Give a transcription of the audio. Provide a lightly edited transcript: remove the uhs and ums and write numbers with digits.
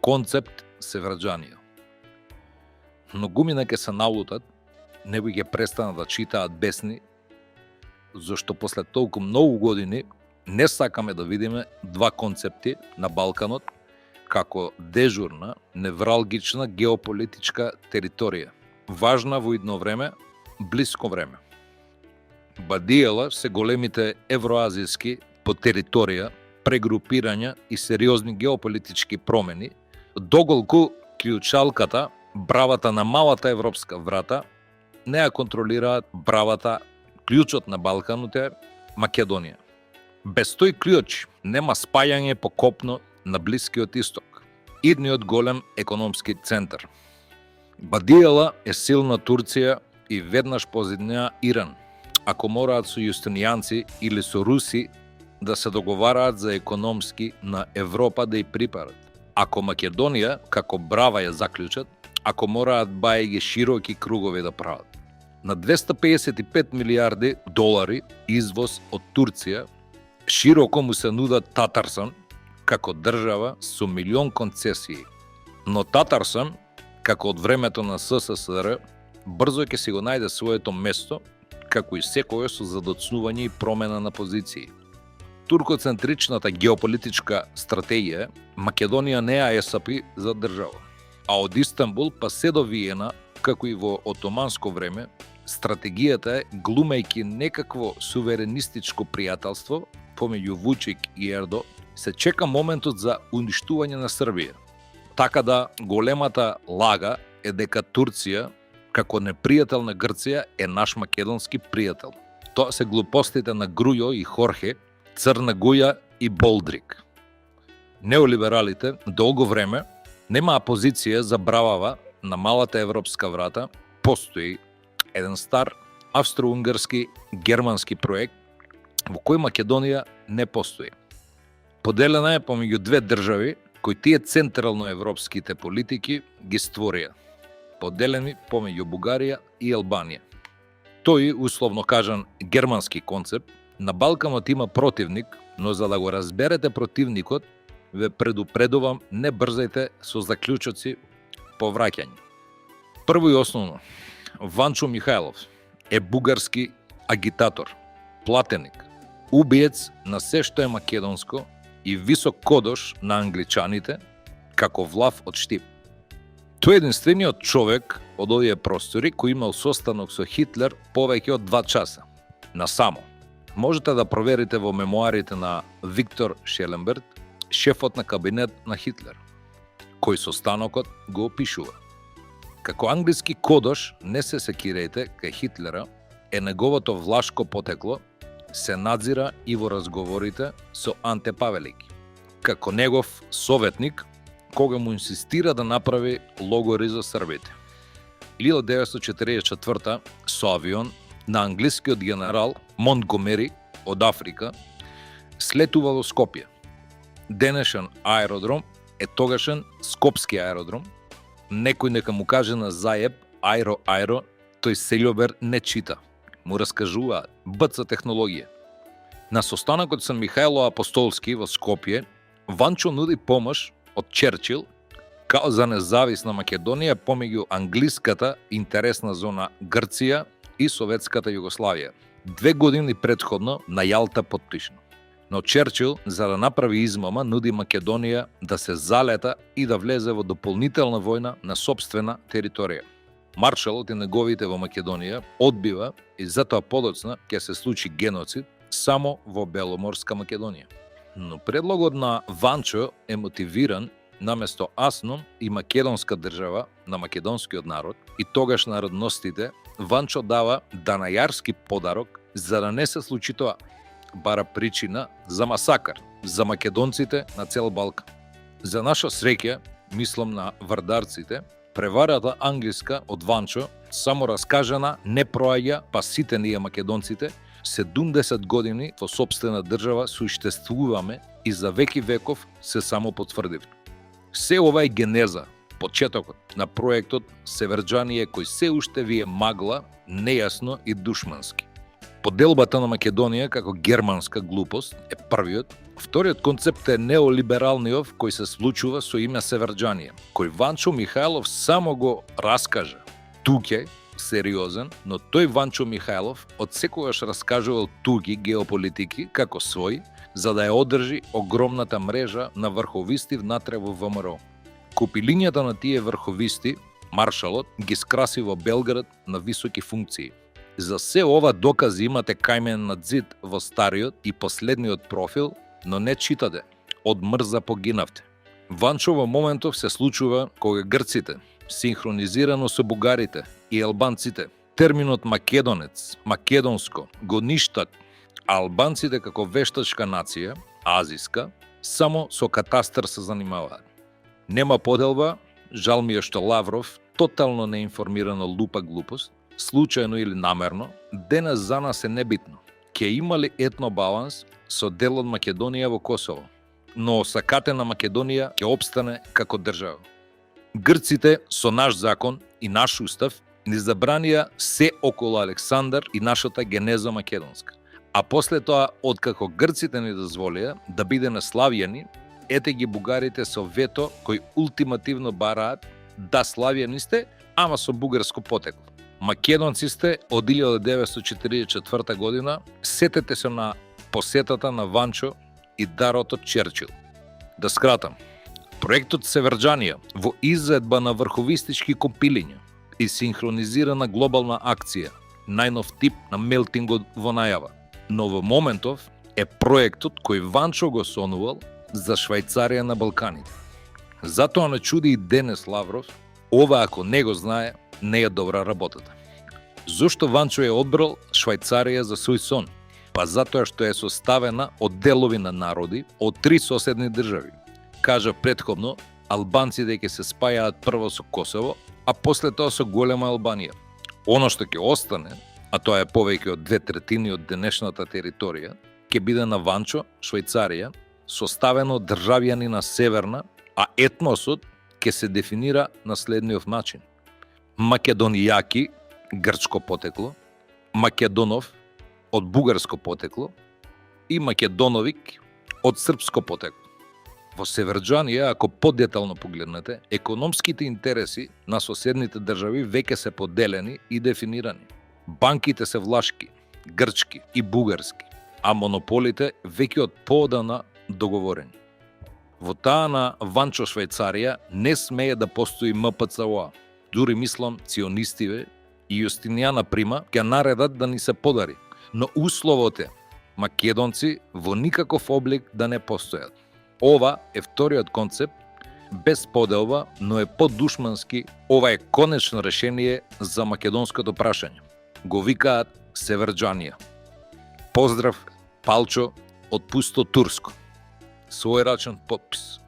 концепт Севрџанија. Многумина ке се налутат, не би ги престанат да читаат бесни, зашто после толку многу години не сакаме да видиме два концепти на Балканот како дежурна, невралгична геополитичка територија, важна во идно време, блиско време. Бадиела се големите евроазијски по територија, прегрупирања и сериозни геополитички промени, доголку клучалката, бравата на малата европска врата, не ја контролираат бравата, клучот на Балканот е Македонија. Без тој клjuč нема спајање по копно на Блискиот исток, идниот голем економски центар. Бадиела е силна Турција и веднаш позиднеа Иран, ако мораат со јустинијанци или со руси да се договараат за економски на Европа да ја припарат. Ако Македонија, како брава ја заклучат, ако мораат бајги широки кругови да прават. На 255 милиарди долари извоз од Турција, широко му се нудат Татарсан како држава со милион концесии. Но Татарсан, како од времето на СССР, брзо ќе си го најде своето место, како и секој со задоцнување и промена на позиции. Туркоцентричната геополитичка стратегија Македонија не ја есапи за држава, а од Истанбул па се до Виена, како и во отоманско време, стратегијата е, глумејќи некакво суверенистичко пријателство помеѓу Вучик и Ердо, се чека моментот за уништување на Србија. Така да големата лага е дека Турција, како непријател на Грција, е наш македонски пријател. Тоа се глупостите на Грујо и Хорхе, Црна Гуја и Болдрик. Неолибералите долго време немаа позиција за бравава на малата европска врата. Постои еден стар австро-унгарски германски проект во кој Македонија не постои. Поделена е помеѓу две држави кои тие централно европските политики ги створија, поделени помеѓу Бугарија и Албанија. Тој, условно кажан, германски концепт, на Балканот има противник, но за да го разберете противникот, ве предупредувам, не брзајте со заклучоци по враќање. Прво и основно, Ванчо Михајлов е бугарски агитатор, платеник, убиец на се што е македонско и висок кодош на англичаните, како влав од Штип. Тој е единствениот човек од овие простори кој имал состанок со Хитлер повеќе од 2 часа. Насамо. Можете да проверите во мемуарите на Виктор Шеленберг, шефот на кабинет на Хитлер, кој состанокот го опишува. Како англиски кодош, не се секирајте кај Хитлера, е неговото влашко потекло, се надзира и во разговорите со Анте Павелики, како негов советник, кога му инсистира да направи логори за србите. 1944 со авион на англискиот генерал Монтгомери од Африка слетува во Скопје. Денешен аеродром е тогашен Скопски аеродром. Некој нека му каже на заеб аеро, тој Селјобер не чита. Му раскажуваат БЦ технологија. На состанокот со Михајло Апостолски во Скопје, Ванчо нуди помош од Черчил као за независна Македонија помеѓу англиската интересна зона Грција и Советската Југославија. 2 години претходно на Јалта потпишано. Но Черчил, за да направи измама, нуди Македонија да се залета и да влезе во дополнителна војна на сопствена територија. Маршалот и неговите во Македонија одбива и затоа подоцна ќе се случи геноцид само во Беломорска Македонија. Но предлогот на Ванчо е мотивиран наместо Аснон и македонска држава на македонскиот народ и тогаш народностите, Ванчо дава данајарски подарок за да не се случи тоа, бара причина за масакар за македонците на цел Балкан. За наша среќа, мислам на вардарците, преварата англиска од Ванчо само раскажана не проаѓа, па сите ние македонците 70 години во сопствена држава суштествуваме и за веки веков се само потврдив. Се ова е генеза, почетокот на проектот Севрџанија кој се уште ви е магла, нејасно и душмански. Поделбата на Македонија како германска глупост е првиот. Вториот концепт е неолибералниот кој се случува со име Северџанија, кој Ванчо Михајлов само го раскажа. Туѓe, сериозен, но тој Ванчо Михајлов од секогаш раскажувал туѓи геополитики како свој, за да ја одржи огромната мрежа на врховисти внатре во ВМРО. Купилињата на тие врховисти, маршалот, ги скраси во Белград на високи функции. За се ова докази имате кајмен на зид во стариот и последниот профил, но не читате. Од мрза погинавте. Ванчо во моментов се случува кога грците, синхронизирано со бугарите и албанците, терминот македонец, македонско, го ништат, а албанците како вештачка нација, азиска, само со катастар се занимаваат. Нема поделба, жал ми е што Лавров, тотално неинформирано лупа глупост, случајно или намерно, денес за нас е небитно. Ке има ли етно баланс со дел од Македонија во Косово, но осакатена Македонија ќе опстане како држава. Грците со наш закон и наш устав ни забранија се околу Александар и нашата генеза македонска. А после тоа, откако грците ни дозволија да бидеме славјани, ете ги бугарите со вето кој ултимативно бараат да славјани сте, ама со бугарско потекло. Македонци сте од 1944 година, сетете се на посетата на Ванчо и дарот од Черчил. Да скратам, проектот Северџанија во изедба на врховистички компилиња и синхронизирана глобална акција, најнов тип на мелтингот во најава. Но во моментов е проектот кој Ванчо го сонувал за Швајцарија на Балканите. Затоа не чуди и денес Лавров, ова ако не го знае, не е добра работата. Зошто Ванчо е одбрал Швајцарија за свој сон? Па затоа што е составена од делови на народи од 3 соседни држави. Кажа претходно, албанците ќе се спајаат прво со Косово, а после тоа со голема Албанија. Оно што ќе остане, а тоа е повеќе од 2/3 од денешната територија, ќе биде на Ванчо, Швајцарија, составено од државјани на Северна, а етносот ќе се дефинира на следниот начин. Македонијаки, грчко потекло, Македонов, од бугарско потекло и Македоновик, од српско потекло. Во Северџанија, ако подетално погледнете, економските интереси на соседните држави веќе се поделени и дефинирани. Банките се влашки, грчки и бугарски, а монополите веќе од поодамна договорени. Во таа на Ванчо Швајцарија не смее да постои МПЦО. Дури мислам ционистиве и Јустинијана Прима ќе наредат да ни се подари, но условот е македонци во никаков облик да не постојат. Ова е вториот концепт, без поделба, но е поддушмански. Ова е конечно решение за македонското прашање. Го викаат Северџанија. Поздрав, Палчо од Пусто Турско. Свој рачен подпис.